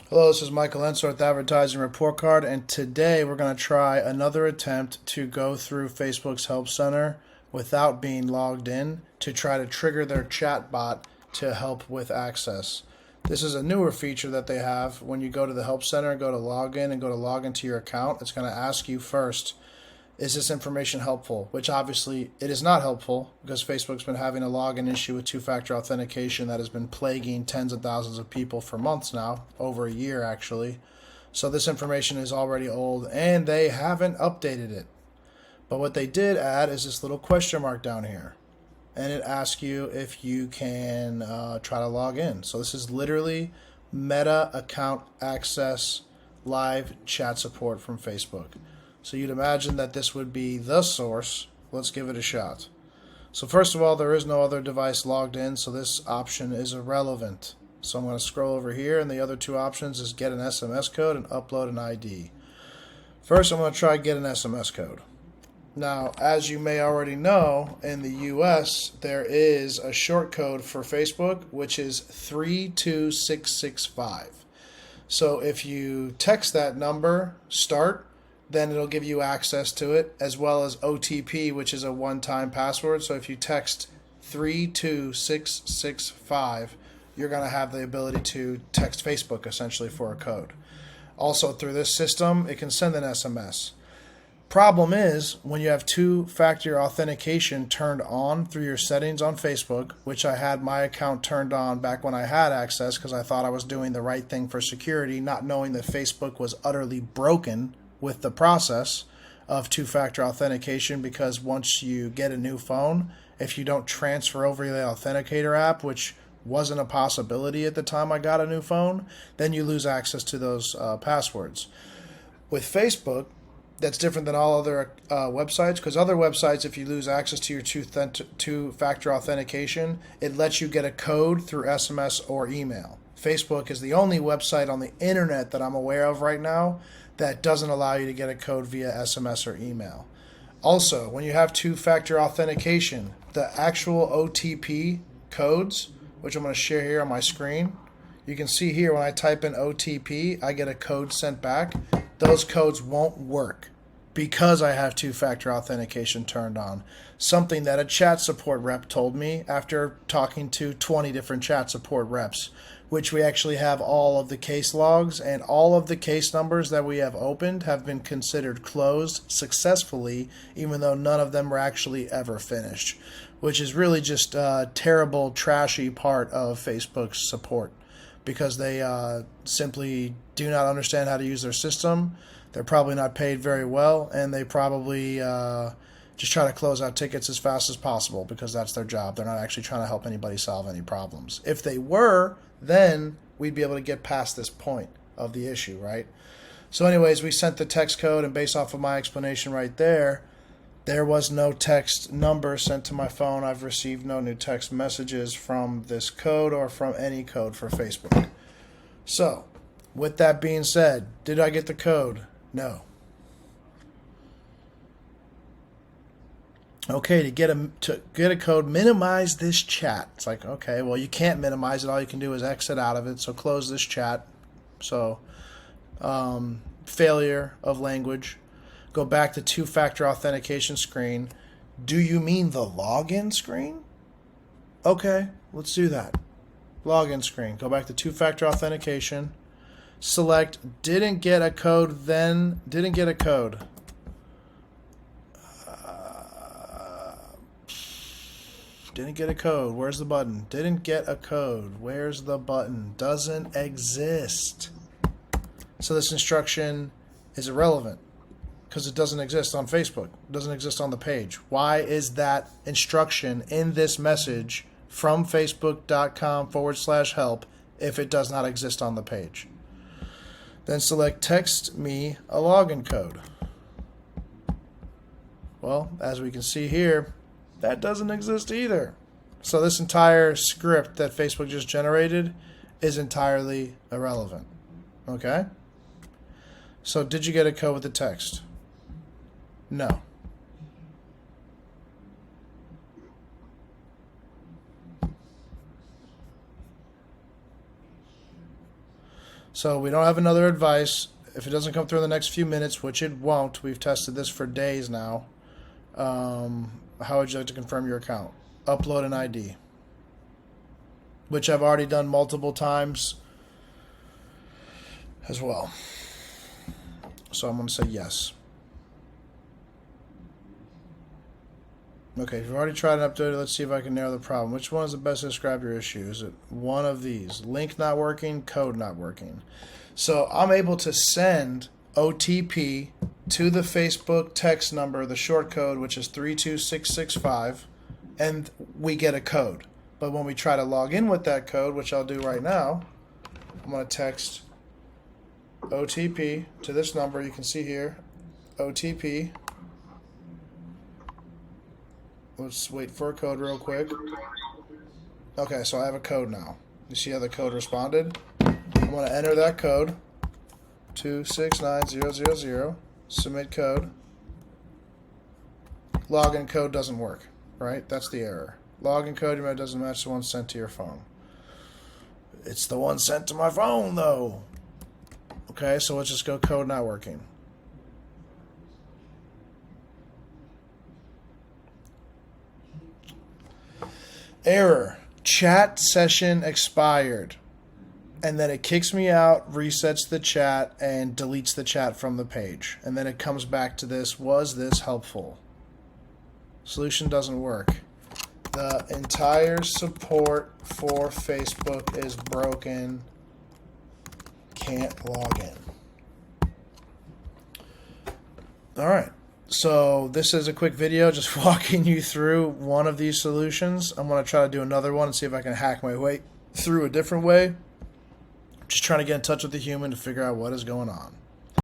Hello, this is Michael Ensor with Advertising Report Card, and today we're going to try another attempt to go through Facebook's Help Center without being logged in to try to trigger their chat bot to help with access. This is a newer feature that they have. When you go to the Help Center, go to Login and go to log into your account, it's going to ask you first, is this information helpful? Which obviously it is not helpful because Facebook's been having a login issue with two-factor authentication that has been plaguing tens of thousands of people for months now, over a year actually. So this information is already old and they haven't updated it. But what they did add is this little question mark down here. And it asks you if you can try to log in. So this is literally Meta account access live chat support from Facebook. So you'd imagine that this would be the source. Let's give it a shot. So first of all, there is no other device logged in, so this option is irrelevant. So I'm going to scroll over here, and the other two options is get an SMS code and upload an ID. First, I'm going to try get an SMS code. Now, as you may already know, in the US, there is a short code for Facebook, which is 32665. So if you text that number, start, then it'll give you access to it, as well as OTP, which is a one-time password. So if you text 32665, you're going to have the ability to text Facebook essentially for a code. Also, through this system, it can send an SMS. Problem is, when you have two-factor authentication turned on through your settings on Facebook, which I had my account turned on back when I had access because I thought I was doing the right thing for security, not knowing that Facebook was utterly broken with the process of two-factor authentication, because once you get a new phone, if you don't transfer over the authenticator app, which wasn't a possibility at the time I got a new phone, then you lose access to those passwords. With Facebook, that's different than all other websites, because other websites, if you lose access to your two-factor authentication, it lets you get a code through SMS or email. Facebook is the only website on the internet that I'm aware of right now that doesn't allow you to get a code via SMS or email. Also, when you have two-factor authentication, the actual OTP codes, which I'm going to share here on my screen, you can see here when I type in OTP, I get a code sent back. Those codes won't work because I have two-factor authentication turned on. Something that a chat support rep told me after talking to 20 different chat support reps, which we actually have all of the case logs, and all of the case numbers that we have opened have been considered closed successfully, even though none of them were actually ever finished, which is really just a terrible, trashy part of Facebook's support, because they simply do not understand how to use their system. They're probably not paid very well, and they probably just try to close out tickets as fast as possible because that's their job. They're not actually trying to help anybody solve any problems. If they were, then we'd be able to get past this point of the issue, right? So anyways, we sent the text code, and based off of my explanation right there, there was no text number sent to my phone. I've received no new text messages from this code or from any code for Facebook. So, with that being said, did I get the code? No. Okay, to get a code, minimize this chat. It's like, okay, well, you can't minimize it. All you can do is exit out of it. So close this chat. So failure of language. Go back to two-factor authentication screen. Do you mean the login screen? Okay, let's do that. Login screen. Go back to two-factor authentication. Select didn't get a code, then didn't get a code. Didn't get a code. Where's the button? Didn't get a code. Where's the button? Doesn't exist. So this instruction is irrelevant because it doesn't exist on Facebook. It doesn't exist on the page. Why is that instruction in this message from facebook.com/help if it does not exist on the page? Then select text me a login code. Well, as we can see here, that doesn't exist either. So this entire script that Facebook just generated is entirely irrelevant. Okay? So did you get a code with the text? No. So we don't have another advice. If it doesn't come through in the next few minutes, which it won't, we've tested this for days now. How would you like to confirm your account? Upload an ID, which I've already done multiple times as well. So I'm going to say yes. Okay, if you've already tried and updated, let's see if I can narrow the problem. Which one is the best to describe your issue? Is it one of these? Link not working, code not working. So I'm able to send OTP to the Facebook text number, the short code, which is 32665, and we get a code. But when we try to log in with that code, which I'll do right now, I'm going to text OTP to this number. You can see here, OTP. Let's wait for a code real quick. Okay, so I have a code now. You see how the code responded? I'm going to enter that code, 269000, submit code. Login code doesn't work, right? That's the error. Login code doesn't match the one sent to your phone. It's the one sent to my phone, though. Okay, so let's just go code not working. Error. Chat session expired. And then it kicks me out, resets the chat, and deletes the chat from the page. And then it comes back to this, was this helpful? Solution doesn't work. The entire support for Facebook is broken. Can't log in. All right. So this is a quick video just walking you through one of these solutions. I'm going to try to do another one and see if I can hack my way through a different way. Just trying to get in touch with the human to figure out what is going on.